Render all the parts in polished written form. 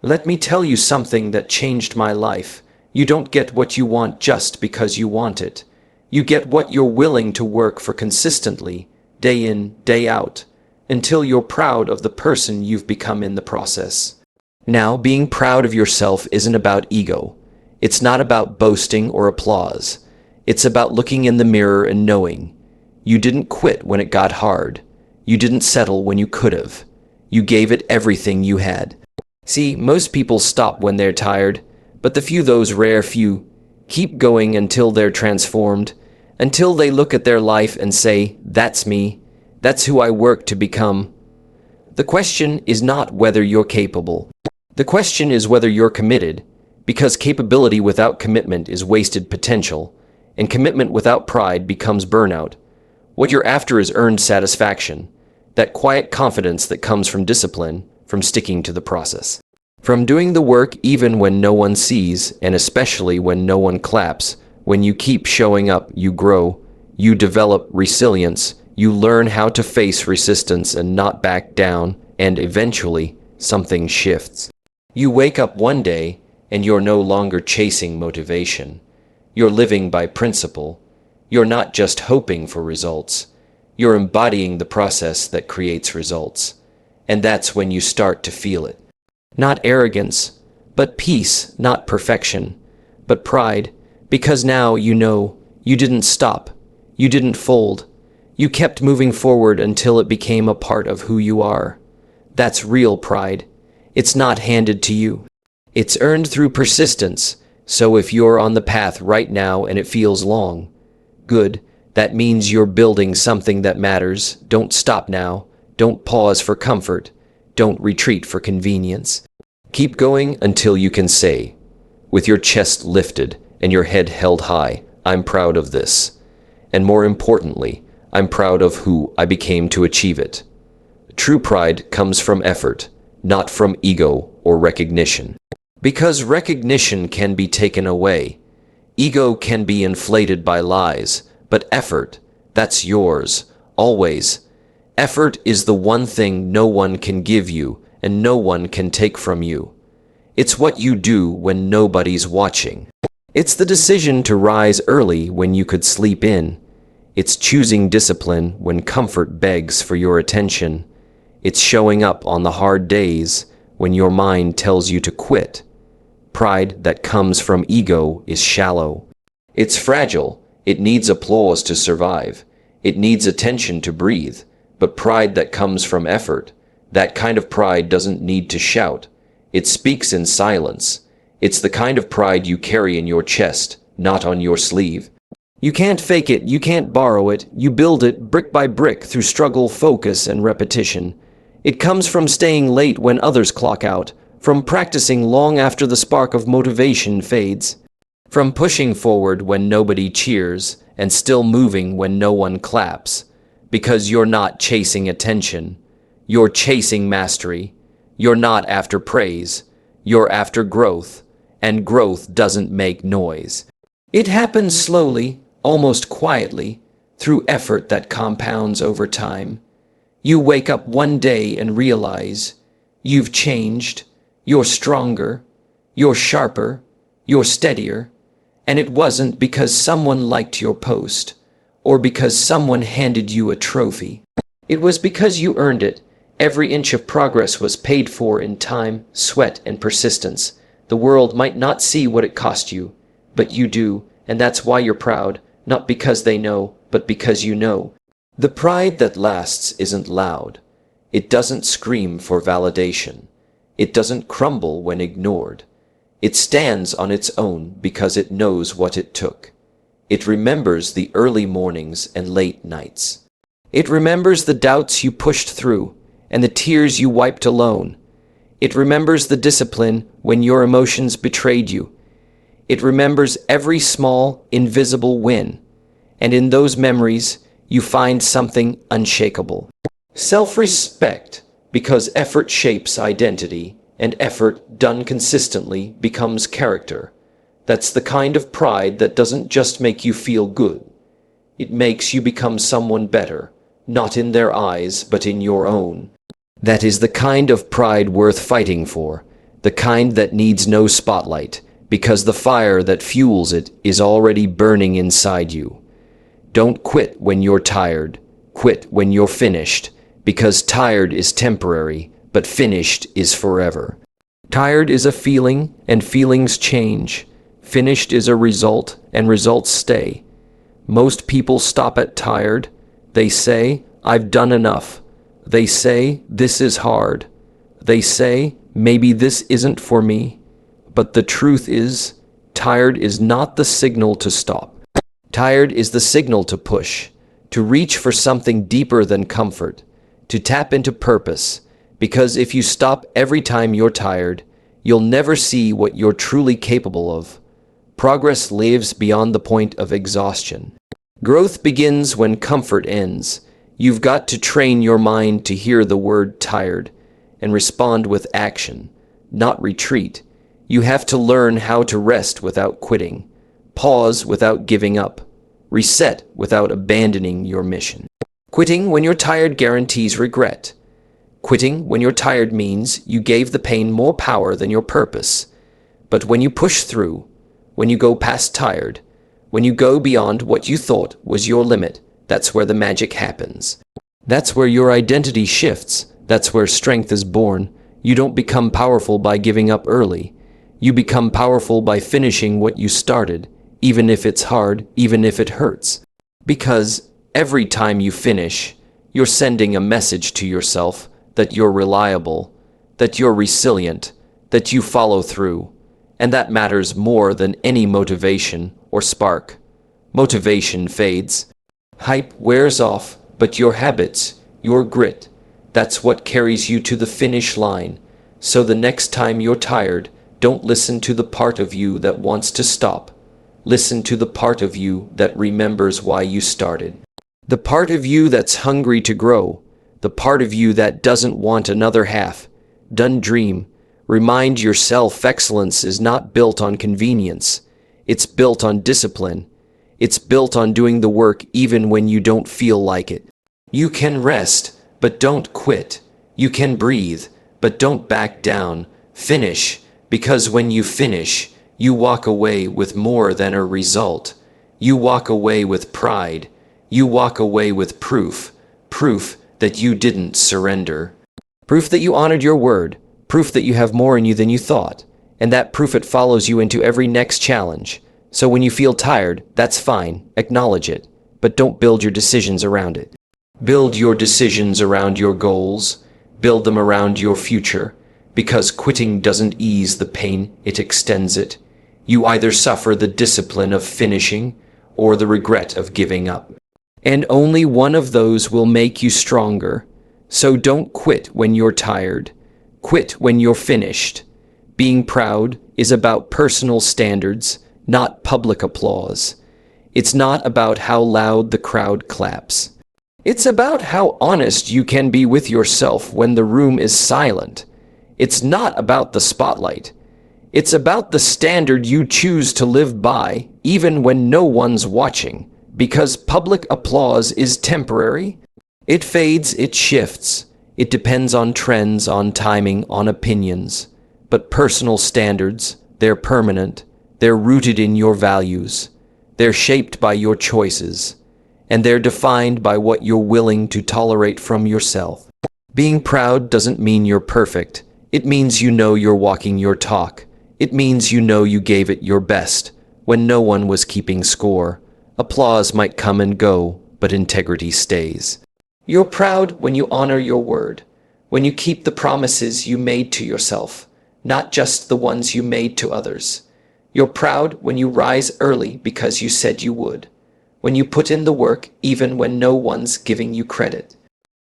Let me tell you something that changed my life. You don't get what you want just because you want it. You get what you're willing to work for consistently, day in, day out, until you're proud of the person you've become in the process. Now, being proud of yourself isn't about ego. It's not about boasting or applause. It's about looking in the mirror and knowing you didn't quit when it got hard. You didn't settle when you could have. You gave it everything you had. See, most people stop when they're tired, but those rare few, keep going until they're transformed, until they look at their life and say, "That's me. That's who I work to become." The question is not whether you're capable. The question is whether you're committed, because capability without commitment is wasted potential, and commitment without pride becomes burnout. What you're after is earned satisfaction, that quiet confidence that comes from discipline, from sticking to the process, from doing the work even when no one sees, and especially when no one claps. When you keep showing up, you grow, you develop resilience, you learn how to face resistance and not back down, and eventually, something shifts. You wake up one day, and you're no longer chasing motivation. You're living by principle. You're not just hoping for results. You're embodying the process that creates results. And that's when you start to feel it. Not arrogance, but peace, not perfection, but pride, because now you know you didn't stop, you didn't fold, you kept moving forward until it became a part of who you are. That's real pride. It's not handed to you. It's earned through persistence. So if you're on the path right now and it feels long, good, that means you're building something that matters. Don't stop now. Don't pause for comfort. Don't retreat for convenience. Keep going until you can say, with your chest lifted and your head held high, "I'm proud of this." And more importantly, I'm proud of who I became to achieve it. True pride comes from effort, not from ego or recognition. Because recognition can be taken away. Ego can be inflated by lies, but effort, that's yours, always. Effort is the one thing no one can give you and no one can take from you. It's what you do when nobody's watching. It's the decision to rise early when you could sleep in. It's choosing discipline when comfort begs for your attention. It's showing up on the hard days when your mind tells you to quit. Pride that comes from ego is shallow. It's fragile. It needs applause to survive. It needs attention to breathe. But pride that comes from effort, that kind of pride doesn't need to shout. It speaks in silence. It's the kind of pride you carry in your chest, not on your sleeve. You can't fake it, you can't borrow it, you build it brick by brick through struggle, focus, and repetition. It comes from staying late when others clock out, from practicing long after the spark of motivation fades, from pushing forward when nobody cheers, and still moving when no one claps. Because you're not chasing attention. You're chasing mastery. You're not after praise. You're after growth. And growth doesn't make noise. It happens slowly, almost quietly, through effort that compounds over time. You wake up one day and realize you've changed. You're stronger. You're sharper. You're steadier. And it wasn't because someone liked your post, or because someone handed you a trophy. It was because you earned it. Every inch of progress was paid for in time, sweat, and persistence. The world might not see what it cost you, but you do, and that's why you're proud, not because they know, but because you know. The pride that lasts isn't loud. It doesn't scream for validation. It doesn't crumble when ignored. It stands on its own because it knows what it took. It remembers the early mornings and late nights. It remembers the doubts you pushed through and the tears you wiped alone. It remembers the discipline when your emotions betrayed you. It remembers every small, invisible win. And in those memories, you find something unshakable. Self-respect, because effort shapes identity, and effort done consistently becomes character. That's the kind of pride that doesn't just make you feel good. It makes you become someone better, not in their eyes, but in your own. That is the kind of pride worth fighting for, the kind that needs no spotlight, because the fire that fuels it is already burning inside you. Don't quit when you're tired. Quit when you're finished, because tired is temporary, but finished is forever. Tired is a feeling, and feelings change. Finished is a result, and results stay. Most people stop at tired. They say, I've done enough. They say, this is hard. They say, maybe this isn't for me. But the truth is, tired is not the signal to stop. Tired is the signal to push, to reach for something deeper than comfort, to tap into purpose, because if you stop every time you're tired, you'll never see what you're truly capable of. Progress lives beyond the point of exhaustion. Growth begins when comfort ends. You've got to train your mind to hear the word tired and respond with action, not retreat. You have to learn how to rest without quitting, pause without giving up, reset without abandoning your mission. Quitting when you're tired guarantees regret. Quitting when you're tired means you gave the pain more power than your purpose. But when you push through, when you go past tired, when you go beyond what you thought was your limit, that's where the magic happens. That's where your identity shifts. That's where strength is born. You don't become powerful by giving up early. You become powerful by finishing what you started, even if it's hard, even if it hurts. Because every time you finish, you're sending a message to yourself that you're reliable, that you're resilient, that you follow through. And that matters more than any motivation or spark. Motivation fades. Hype wears off, but your habits, your grit, that's what carries you to the finish line. So the next time you're tired, don't listen to the part of you that wants to stop. Listen to the part of you that remembers why you started. The part of you that's hungry to grow. The part of you that doesn't want another half. Done dream. Remind yourself excellence is not built on convenience. It's built on discipline. It's built on doing the work even when you don't feel like it. You can rest, but don't quit. You can breathe, but don't back down. Finish, because when you finish, you walk away with more than a result. You walk away with pride. You walk away with proof. Proof that you didn't surrender. Proof that you honored your word. Proof that you have more in you than you thought, and that proof it follows you into every next challenge. So when you feel tired, that's fine, acknowledge it, but don't build your decisions around it. Build your decisions around your goals, build them around your future, because quitting doesn't ease the pain, it extends it. You either suffer the discipline of finishing or the regret of giving up. And only one of those will make you stronger. So don't quit when you're tired. Quit when you're finished. Being proud is about personal standards, not public applause. It's not about how loud the crowd claps. It's about how honest you can be with yourself when the room is silent. It's not about the spotlight. It's about the standard you choose to live by, even when no one's watching, because public applause is temporary. It fades, it shifts. It depends on trends, on timing, on opinions. But personal standards, they're permanent. They're rooted in your values. They're shaped by your choices. And they're defined by what you're willing to tolerate from yourself. Being proud doesn't mean you're perfect. It means you know you're walking your talk. It means you know you gave it your best when no one was keeping score. Applause might come and go, but integrity stays. You're proud when you honor your word, when you keep the promises you made to yourself, not just the ones you made to others. You're proud when you rise early because you said you would, when you put in the work even when no one's giving you credit,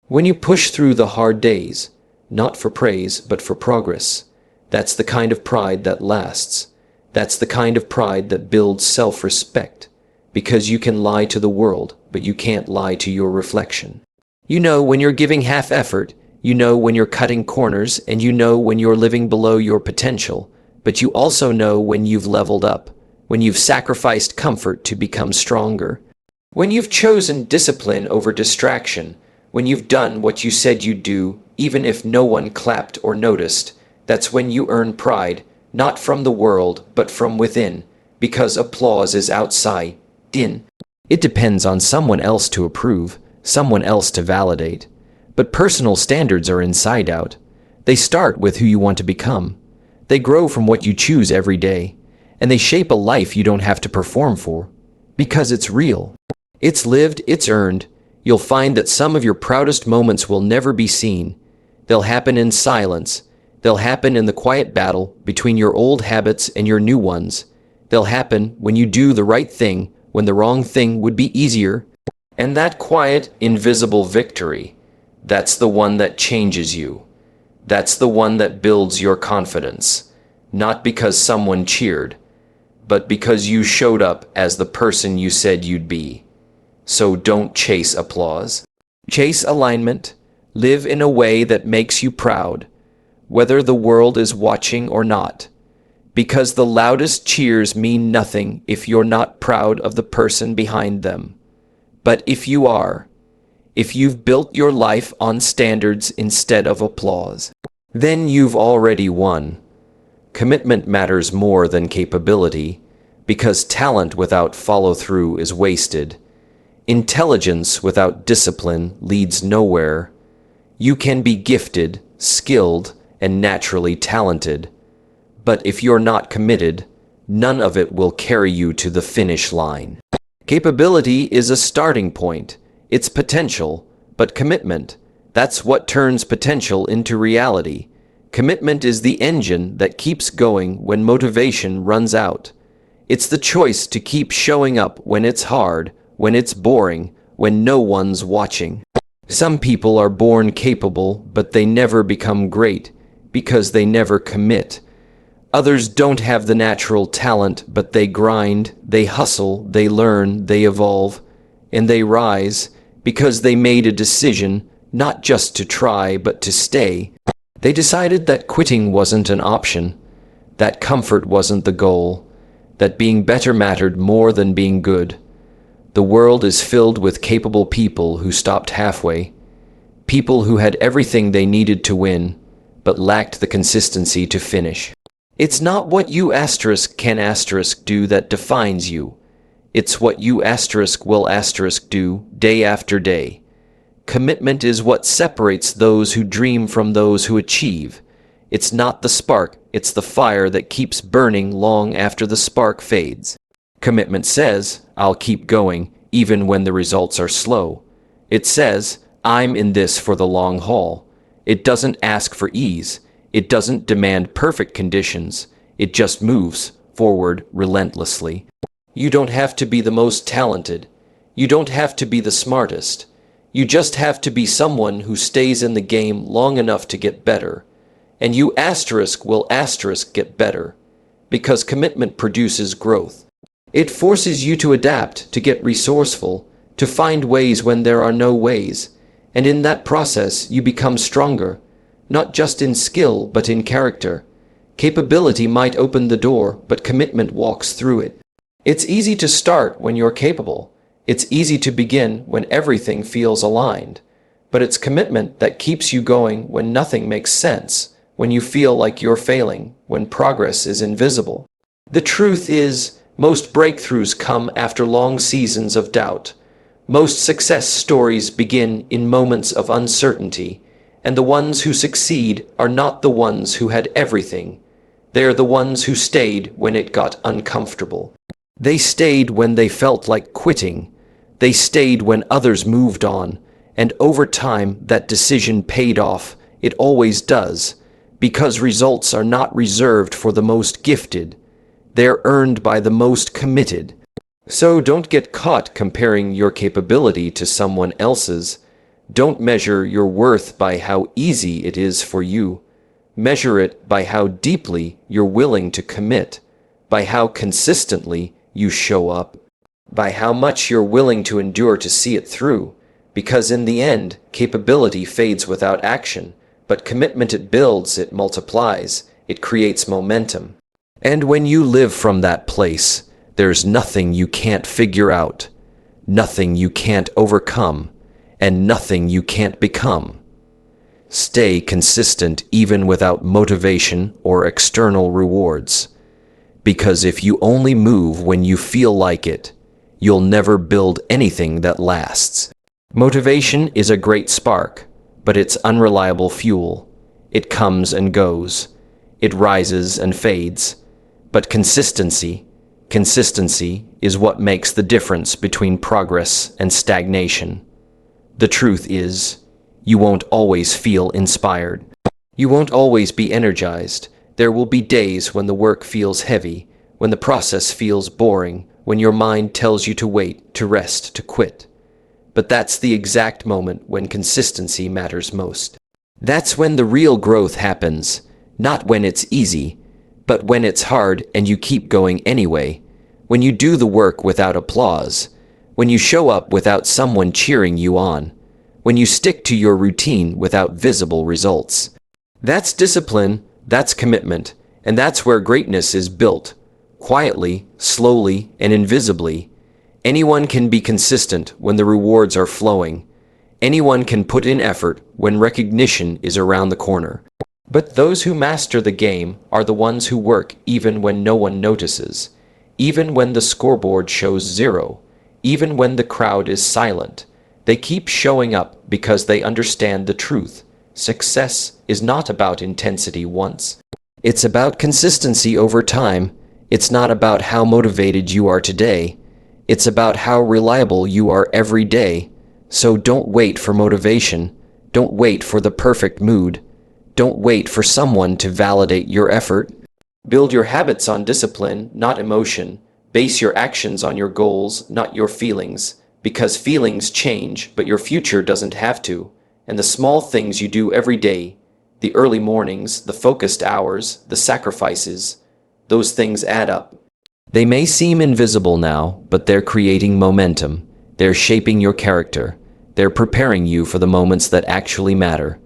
when you push through the hard days, not for praise but for progress. That's the kind of pride that lasts. That's the kind of pride that builds self-respect, because you can lie to the world, but you can't lie to your reflection. You know when you're giving half effort, you know when you're cutting corners, and you know when you're living below your potential, but you also know when you've leveled up, when you've sacrificed comfort to become stronger, when you've chosen discipline over distraction, when you've done what you said you'd do, even if no one clapped or noticed, That's when you earn pride, not from the world, but from within, because applause is outside, in. It depends on someone else to approve, someone else to validate. But personal standards are inside out. They start with who you want to become. They grow from what you choose every day. And they shape a life you don't have to perform for. Because it's real. It's lived, it's earned. You'll find that some of your proudest moments will never be seen. They'll happen in silence. They'll happen in the quiet battle between your old habits and your new ones. They'll happen when you do the right thing, when the wrong thing would be easier. And that quiet, invisible victory, that's the one that changes you. That's the one that builds your confidence. Not because someone cheered, but because you showed up as the person you said you'd be. So don't chase applause. Chase alignment. Live in a way that makes you proud, whether the world is watching or not. Because the loudest cheers mean nothing if you're not proud of the person behind them. But if you are, if you've built your life on standards instead of applause, then you've already won. Commitment matters more than capability, because talent without follow-through is wasted. Intelligence without discipline leads nowhere. You can be gifted, skilled, and naturally talented. But if you're not committed, none of it will carry you to the finish line. Capability is a starting point. It's potential, but commitment, that's what turns potential into reality. Commitment is the engine that keeps going when motivation runs out. It's the choice to keep showing up when it's hard, when it's boring, when no one's watching. Some people are born capable, but they never become great because they never commit. Others don't have the natural talent, but they grind, they hustle, they learn, they evolve, and they rise because they made a decision not just to try, but to stay. They decided that quitting wasn't an option, that comfort wasn't the goal, that being better mattered more than being good. The world is filled with capable people who stopped halfway, people who had everything they needed to win, but lacked the consistency to finish. It's not what you can do that defines you. It's what you will do day after day. Commitment is what separates those who dream from those who achieve. It's not the spark, it's the fire that keeps burning long after the spark fades. Commitment says, I'll keep going, even when the results are slow. It says, I'm in this for the long haul. It doesn't ask for ease. It doesn't demand perfect conditions. It just moves forward relentlessly. You don't have to be the most talented. You don't have to be the smartest. You just have to be someone who stays in the game long enough to get better. And you will get better. Because commitment produces growth. It forces you to adapt, to get resourceful, to find ways when there are no ways. And in that process, you become stronger. Not just in skill, but in character. Capability might open the door, but commitment walks through it. It's easy to start when you're capable. It's easy to begin when everything feels aligned. But it's commitment that keeps you going when nothing makes sense, when you feel like you're failing, when progress is invisible. The truth is, most breakthroughs come after long seasons of doubt. Most success stories begin in moments of uncertainty. And the ones who succeed are not the ones who had everything. They're the ones who stayed when it got uncomfortable. They stayed when they felt like quitting. They stayed when others moved on. And over time, that decision paid off. It always does. Because results are not reserved for the most gifted. They're earned by the most committed. So don't get caught comparing your capability to someone else's. Don't measure your worth by how easy it is for you. Measure it by how deeply you're willing to commit, by how consistently you show up, by how much you're willing to endure to see it through. Because in the end, capability fades without action, but commitment it builds, it multiplies, it creates momentum. And when you live from that place, there's nothing you can't figure out, nothing you can't overcome, and nothing you can't become. Stay consistent even without motivation or external rewards. Because if you only move when you feel like it, you'll never build anything that lasts. Motivation is a great spark, but it's unreliable fuel. It comes and goes. It rises and fades. But consistency is what makes the difference between progress and stagnation. The truth is, you won't always feel inspired. You won't always be energized. There will be days when the work feels heavy, when the process feels boring, when your mind tells you to wait, to rest, to quit. But that's the exact moment when consistency matters most. That's when the real growth happens, not when it's easy, but when it's hard and you keep going anyway, when you do the work without applause, when you show up without someone cheering you on, when you stick to your routine without visible results. That's discipline, that's commitment, and that's where greatness is built. Quietly, slowly, and invisibly. Anyone can be consistent when the rewards are flowing. Anyone can put in effort when recognition is around the corner. But those who master the game are the ones who work even when no one notices, even when the scoreboard shows 0, even when the crowd is silent. They keep showing up because they understand the truth. Success is not about intensity once. It's about consistency over time. It's not about how motivated you are today. It's about how reliable you are every day. So don't wait for motivation. Don't wait for the perfect mood. Don't wait for someone to validate your effort. Build your habits on discipline, not emotion. Base your actions on your goals, not your feelings. Because feelings change, but your future doesn't have to. And the small things you do every day, the early mornings, the focused hours, the sacrifices, those things add up. They may seem invisible now, but they're creating momentum. They're shaping your character. They're preparing you for the moments that actually matter.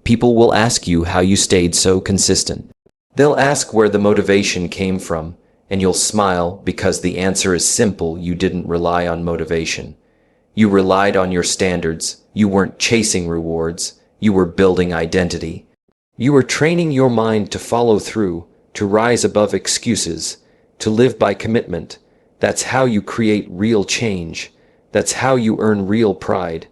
People will ask you how you stayed so consistent. They'll ask where the motivation came from, and you'll smile because the answer is simple. You didn't rely on motivation. You relied on your standards. You weren't chasing rewards. You were building identity. You were training your mind to follow through, to rise above excuses, to live by commitment. That's how you create real change. That's how you earn real pride.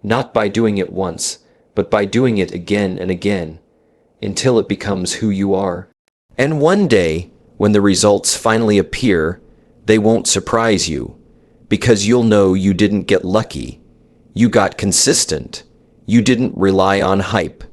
Not by doing it once, but by doing it again and again, until it becomes who you are. And one day, when the results finally appear, they won't surprise you, because you'll know you didn't get lucky. You got consistent. You didn't rely on hype.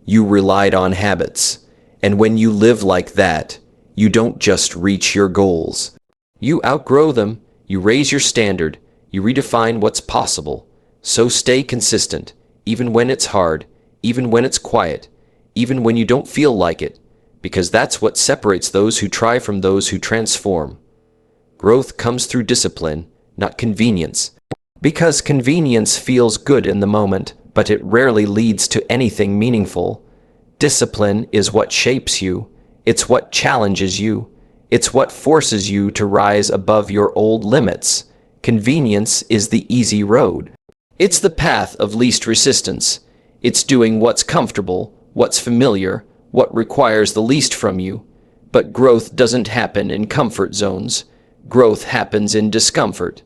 You relied on habits. And when you live like that, you don't just reach your goals. You outgrow them, you raise your standard, you redefine what's possible. So stay consistent, even when it's hard, even when it's quiet, even when you don't feel like it, because that's what separates those who try from those who transform. Growth comes through discipline, not convenience. Because convenience feels good in the moment, but it rarely leads to anything meaningful. Discipline is what shapes you. It's what challenges you. It's what forces you to rise above your old limits. Convenience is the easy road. It's the path of least resistance. It's doing what's comfortable, what's familiar, what requires the least from you. But growth doesn't happen in comfort zones. Growth happens in discomfort.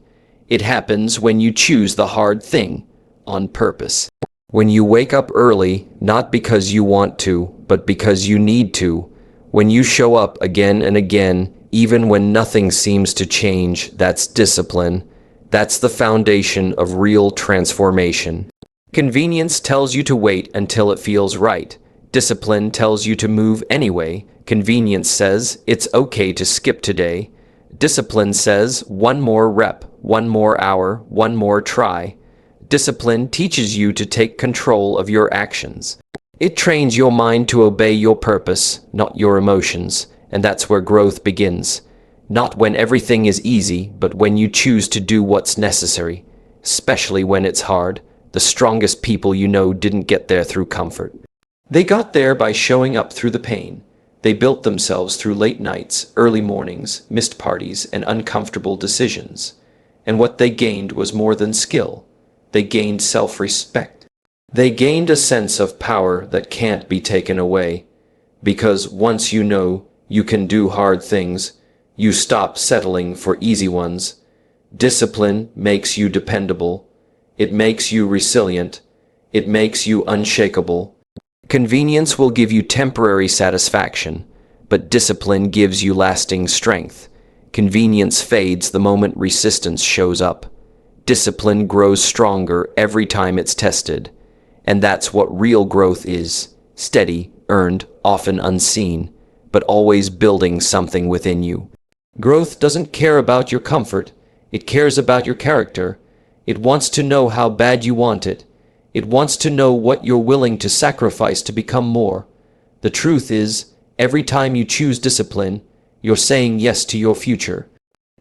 It happens when you choose the hard thing, on purpose. When you wake up early, not because you want to, but because you need to. When you show up again and again, even when nothing seems to change, that's discipline. That's the foundation of real transformation. Convenience tells you to wait until it feels right. Discipline tells you to move anyway. Convenience says it's okay to skip today. Discipline says one more rep, one more hour, one more try. Discipline teaches you to take control of your actions. It trains your mind to obey your purpose, not your emotions, and that's where growth begins. Not when everything is easy, but when you choose to do what's necessary, especially when it's hard. The strongest people you know didn't get there through comfort. They got there by showing up through the pain. They built themselves through late nights, early mornings, missed parties, and uncomfortable decisions. And what they gained was more than skill. They gained self-respect. They gained a sense of power that can't be taken away, because once you know you can do hard things, you stop settling for easy ones. Discipline makes you dependable. It makes you resilient. It makes you unshakable. Convenience will give you temporary satisfaction, but discipline gives you lasting strength. Convenience fades the moment resistance shows up. Discipline grows stronger every time it's tested. And that's what real growth is: steady, earned, often unseen, but always building something within you. Growth doesn't care about your comfort. It cares about your character. It wants to know how bad you want it. It wants to know what you're willing to sacrifice to become more. The truth is, every time you choose discipline, you're saying yes to your future.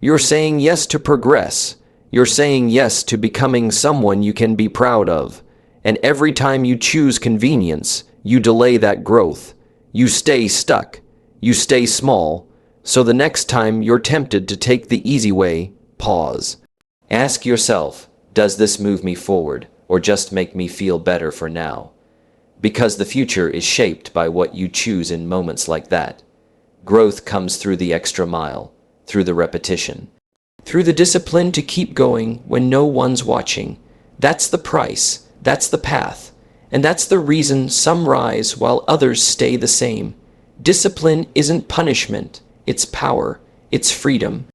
You're saying yes to progress. You're saying yes to becoming someone you can be proud of. And every time you choose convenience, you delay that growth. You stay stuck. You stay small. So the next time you're tempted to take the easy way, pause. Ask yourself, does this move me forward, or just make me feel better for now? Because the future is shaped by what you choose in moments like that. Growth comes through the extra mile, through the repetition, through the discipline to keep going when no one's watching. That's the price. That's the path. And that's the reason some rise while others stay the same. Discipline isn't punishment. It's power. It's freedom.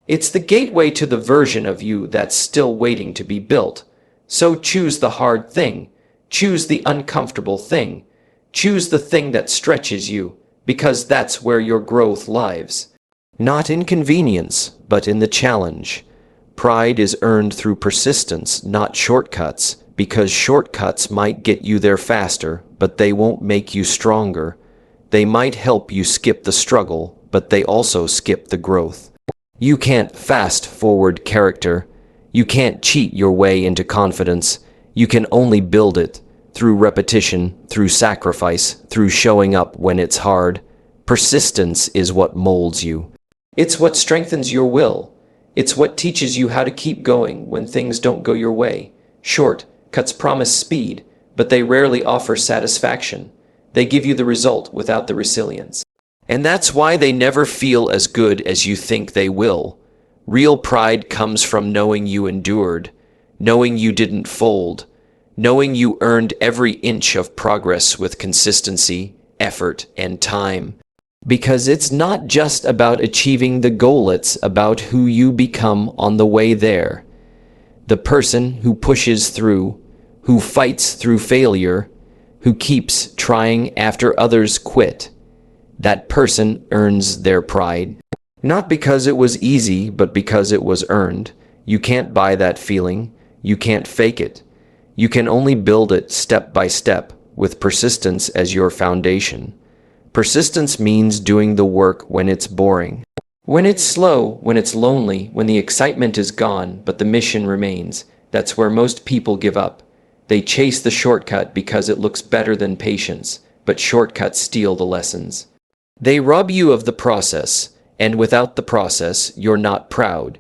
It's the gateway to the version of you that's still waiting to be built. So choose the hard thing. Choose the uncomfortable thing. Choose the thing that stretches you, because that's where your growth lies. Not in convenience, but in the challenge. Pride is earned through persistence, not shortcuts, because shortcuts might get you there faster, but they won't make you stronger. They might help you skip the struggle, but they also skip the growth. You can't fast forward character. You can't cheat your way into confidence. You can only build it through repetition, through sacrifice, through showing up when it's hard. Persistence is what molds you. It's what strengthens your will. It's what teaches you how to keep going when things don't go your way. Shortcuts promise speed, but they rarely offer satisfaction. They give you the result without the resilience. And that's why they never feel as good as you think they will. Real pride comes from knowing you endured, knowing you didn't fold, knowing you earned every inch of progress with consistency, effort, and time. Because it's not just about achieving the goal, it's about who you become on the way there. The person who pushes through, who fights through failure, who keeps trying after others quit. That person earns their pride. Not because it was easy, but because it was earned. You can't buy that feeling. You can't fake it. You can only build it step by step, with persistence as your foundation. Persistence means doing the work when it's boring. When it's slow, when it's lonely, when the excitement is gone, but the mission remains. That's where most people give up. They chase the shortcut because it looks better than patience, but shortcuts steal the lessons. They rob you of the process, and without the process, you're not proud.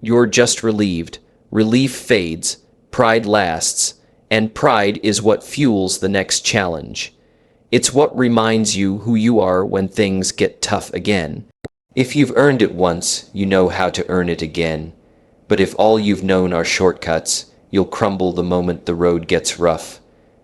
You're just relieved. Relief fades, pride lasts, and pride is what fuels the next challenge. It's what reminds you who you are when things get tough again. If you've earned it once, you know how to earn it again. But if all you've known are shortcuts, you'll crumble the moment the road gets rough.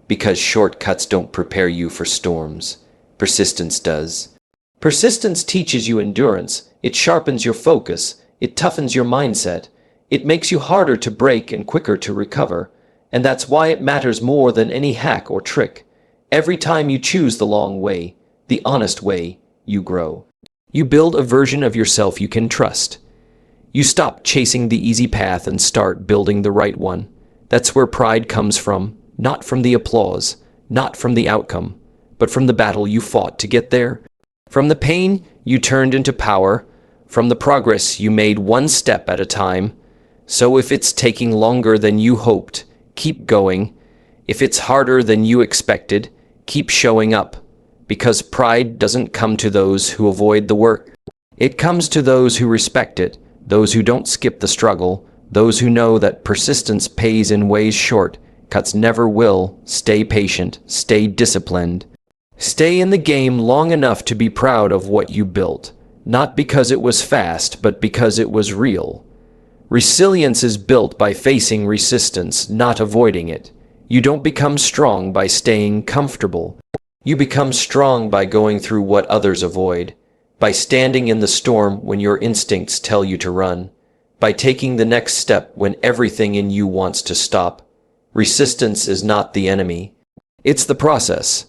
Because shortcuts don't prepare you for storms. Persistence does. Persistence teaches you endurance. It sharpens your focus. It toughens your mindset. It makes you harder to break and quicker to recover. And that's why it matters more than any hack or trick. Every time you choose the long way, the honest way, you grow. You build a version of yourself you can trust. You stop chasing the easy path and start building the right one. That's where pride comes from, not from the applause, not from the outcome, but from the battle you fought to get there. From the pain you turned into power, from the progress you made one step at a time. So if it's taking longer than you hoped, keep going. If it's harder than you expected, keep showing up. Because pride doesn't come to those who avoid the work. It comes to those who respect it, those who don't skip the struggle, those who know that persistence pays in ways short Cuts never will. Stay patient. Stay disciplined. Stay in the game long enough to be proud of what you built. Not because it was fast, but because it was real. Resilience is built by facing resistance, not avoiding it. You don't become strong by staying comfortable. You become strong by going through what others avoid, by standing in the storm when your instincts tell you to run, by taking the next step when everything in you wants to stop. Resistance is not the enemy. It's the process.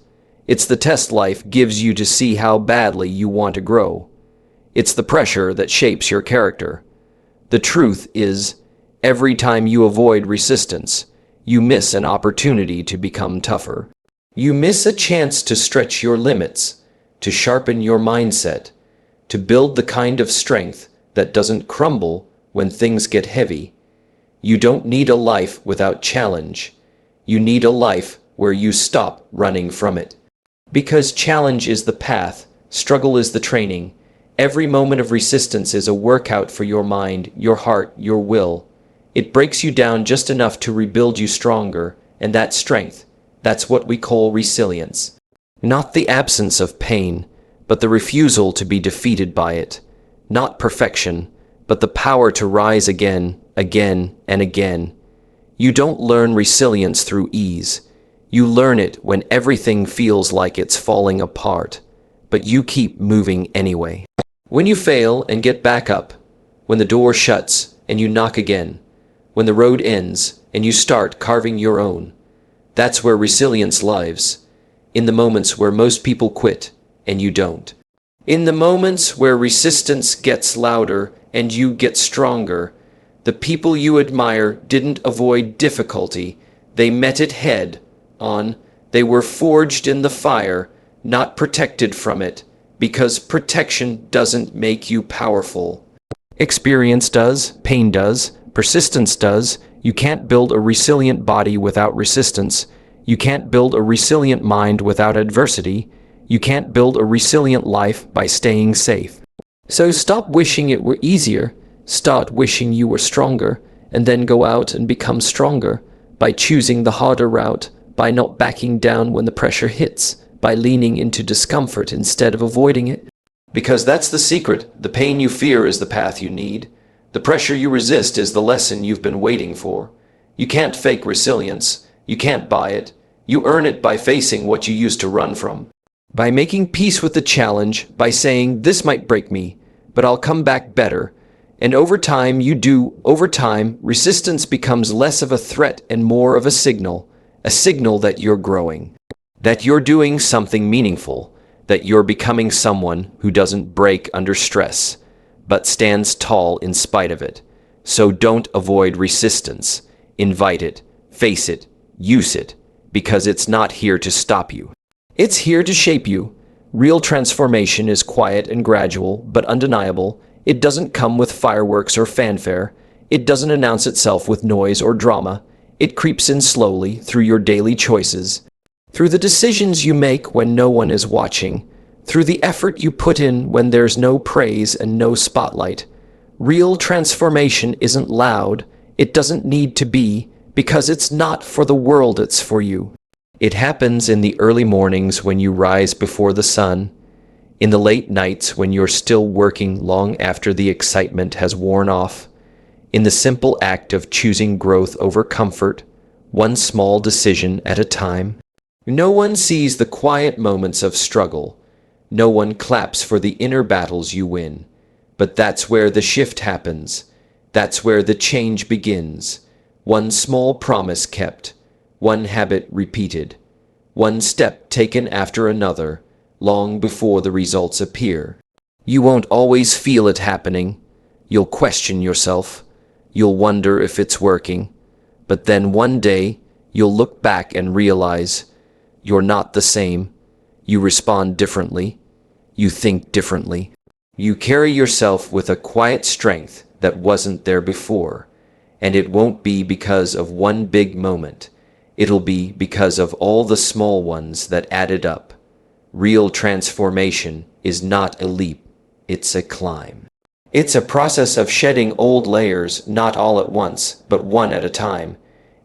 It's the test life gives you to see how badly you want to grow. It's the pressure that shapes your character. The truth is, every time you avoid resistance, you miss an opportunity to become tougher. You miss a chance to stretch your limits, to sharpen your mindset, to build the kind of strength that doesn't crumble when things get heavy. You don't need a life without challenge. You need a life where you stop running from it. Because challenge is the path, struggle is the training. Every moment of resistance is a workout for your mind, your heart, your will. It breaks you down just enough to rebuild you stronger, and that strength, that's what we call resilience. Not the absence of pain, but the refusal to be defeated by it. Not perfection, but the power to rise again, again, and again. You don't learn resilience through ease. You learn it when everything feels like it's falling apart, but you keep moving anyway. When you fail and get back up, when the door shuts and you knock again, when the road ends and you start carving your own, that's where resilience lives. In the moments where most people quit and you don't. In the moments where resistance gets louder and you get stronger. The people you admire didn't avoid difficulty. They met it head on. They were forged in the fire, not protected from it, because protection doesn't make you powerful. Experience does, pain does, persistence does. You can't build a resilient body without resistance. You can't build a resilient mind without adversity. You can't build a resilient life by staying safe. So stop wishing it were easier. Start wishing you were stronger, and then go out and become stronger by choosing the harder route, by not backing down when the pressure hits, by leaning into discomfort instead of avoiding it. Because that's the secret. The pain you fear is the path you need. The pressure you resist is the lesson you've been waiting for. You can't fake resilience. You can't buy it. You earn it by facing what you used to run from. By making peace with the challenge, by saying, this might break me, but I'll come back better. And over time, resistance becomes less of a threat and more of a signal that you're growing, that you're doing something meaningful, that you're becoming someone who doesn't break under stress, but stands tall in spite of it. So don't avoid resistance. Invite it, face it, use it, because it's not here to stop you. It's here to shape you. Real transformation is quiet and gradual, but undeniable. It doesn't come with fireworks or fanfare. It doesn't announce itself with noise or drama. It creeps in slowly through your daily choices, through the decisions you make when no one is watching, through the effort you put in when there's no praise and no spotlight. Real transformation isn't loud. It doesn't need to be, because it's not for the world, it's for you. It happens in the early mornings when you rise before the sun, in the late nights when you're still working long after the excitement has worn off, in the simple act of choosing growth over comfort, one small decision at a time. No one sees the quiet moments of struggle. No one claps for the inner battles you win. But that's where the shift happens. That's where the change begins. One small promise kept, one habit repeated, one step taken after another, long before the results appear. You won't always feel it happening. You'll question yourself. You'll wonder if it's working. But then one day, you'll look back and realize you're not the same. You respond differently. You think differently. You carry yourself with a quiet strength that wasn't there before. And it won't be because of one big moment. It'll be because of all the small ones that added up. Real transformation is not a leap, it's a climb. It's a process of shedding old layers, not all at once, but one at a time.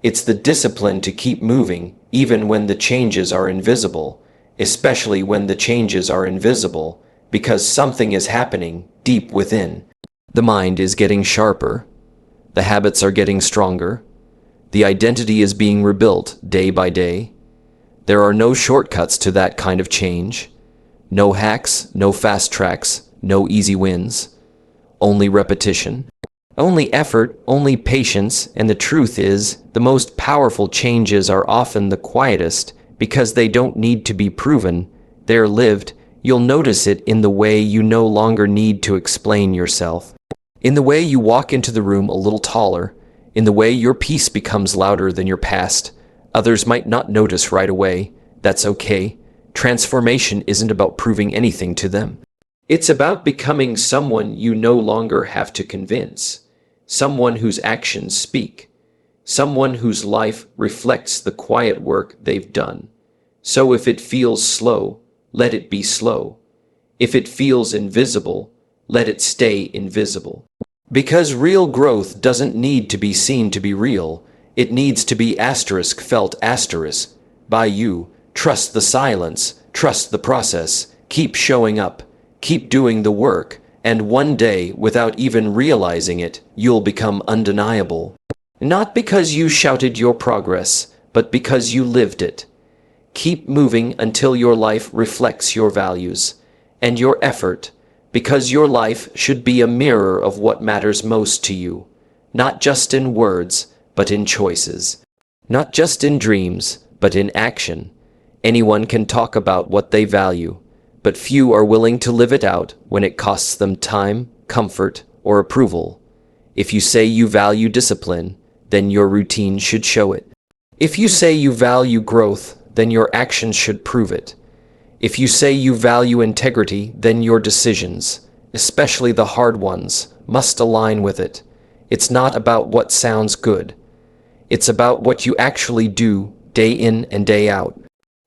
It's the discipline to keep moving, even when the changes are invisible, especially when the changes are invisible, because something is happening deep within. The mind is getting sharper. The habits are getting stronger. The identity is being rebuilt day by day. There are no shortcuts to that kind of change. No hacks, no fast tracks, no easy wins. Only repetition. Only effort, only patience, and the truth is, the most powerful changes are often the quietest because they don't need to be proven. They're lived. You'll notice it in the way you no longer need to explain yourself. In the way you walk into the room a little taller, in the way your peace becomes louder than your past. Others might not notice right away. That's okay. Transformation isn't about proving anything to them. It's about becoming someone you no longer have to convince. Someone whose actions speak. Someone whose life reflects the quiet work they've done. So if it feels slow, let it be slow. If it feels invisible, let it stay invisible. Because real growth doesn't need to be seen to be real. It needs to be felt by you. Trust the silence, trust the process, keep showing up, keep doing the work, and one day, without even realizing it, you'll become undeniable. Not because you shouted your progress, but because you lived it. Keep moving until your life reflects your values and your effort, because your life should be a mirror of what matters most to you, not just in words, but in choices. Not just in dreams, but in action. Anyone can talk about what they value, but few are willing to live it out when it costs them time, comfort, or approval. If you say you value discipline, then your routine should show it. If you say you value growth, then your actions should prove it. If you say you value integrity, then your decisions, especially the hard ones, must align with it. It's not about what sounds good. It's about what you actually do, day in and day out.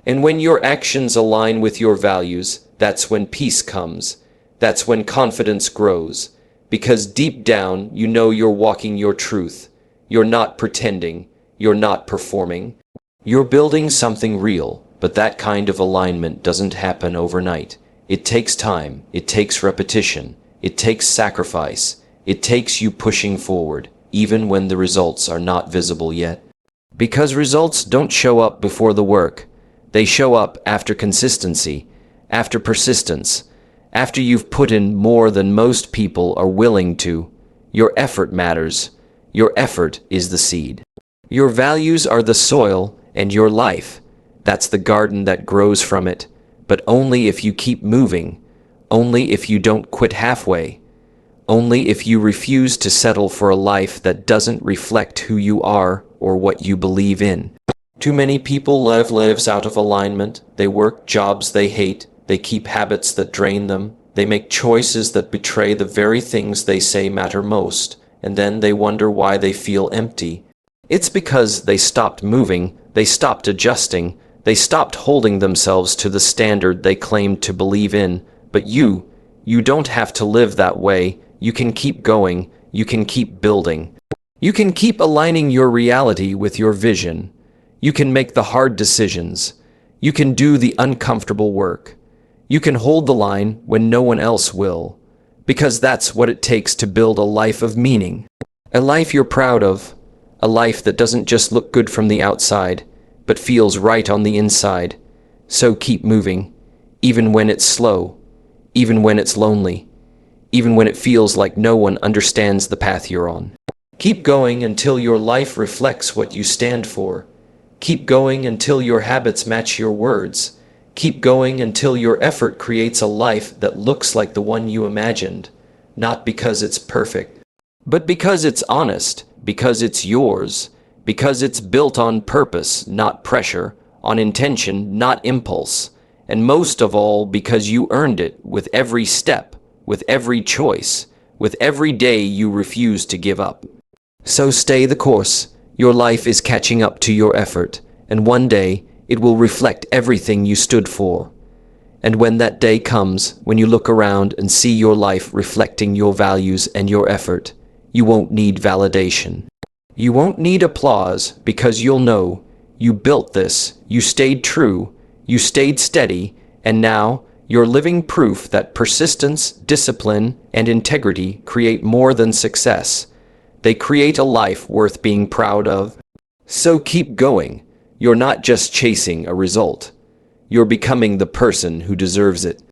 And when your actions align with your values, that's when peace comes. That's when confidence grows. Because deep down, you know you're walking your truth. You're not pretending. You're not performing. You're building something real, but that kind of alignment doesn't happen overnight. It takes time. It takes repetition. It takes sacrifice. It takes you pushing forward, even when the results are not visible yet. Because results don't show up before the work. They show up after consistency, after persistence, after you've put in more than most people are willing to. Your effort matters. Your effort is the seed. Your values are the soil, and your life, that's the garden that grows from it, but only if you keep moving, only if you don't quit halfway, only if you refuse to settle for a life that doesn't reflect who you are or what you believe in. Too many people live lives out of alignment. They work jobs they hate. They keep habits that drain them. They make choices that betray the very things they say matter most, and then they wonder why they feel empty. It's because they stopped moving, they stopped adjusting, they stopped holding themselves to the standard they claimed to believe in. But you don't have to live that way. You can keep going. You can keep building. You can keep aligning your reality with your vision. You can make the hard decisions. You can do the uncomfortable work. You can hold the line when no one else will. Because that's what it takes to build a life of meaning. A life you're proud of. A life that doesn't just look good from the outside, but feels right on the inside. So keep moving, even when it's slow, even when it's lonely, even when it feels like no one understands the path you're on. Keep going until your life reflects what you stand for. Keep going until your habits match your words. Keep going until your effort creates a life that looks like the one you imagined, not because it's perfect, but because it's honest, because it's yours, because it's built on purpose, not pressure, on intention, not impulse, and most of all, because you earned it with every step, with every choice, with every day you refuse to give up. So stay the course. Your life is catching up to your effort, and one day it will reflect everything you stood for. And when that day comes, when you look around and see your life reflecting your values and your effort, you won't need validation. You won't need applause because you'll know you built this, you stayed true, you stayed steady, and now you're living proof that persistence, discipline, and integrity create more than success. They create a life worth being proud of. So keep going. You're not just chasing a result. You're becoming the person who deserves it.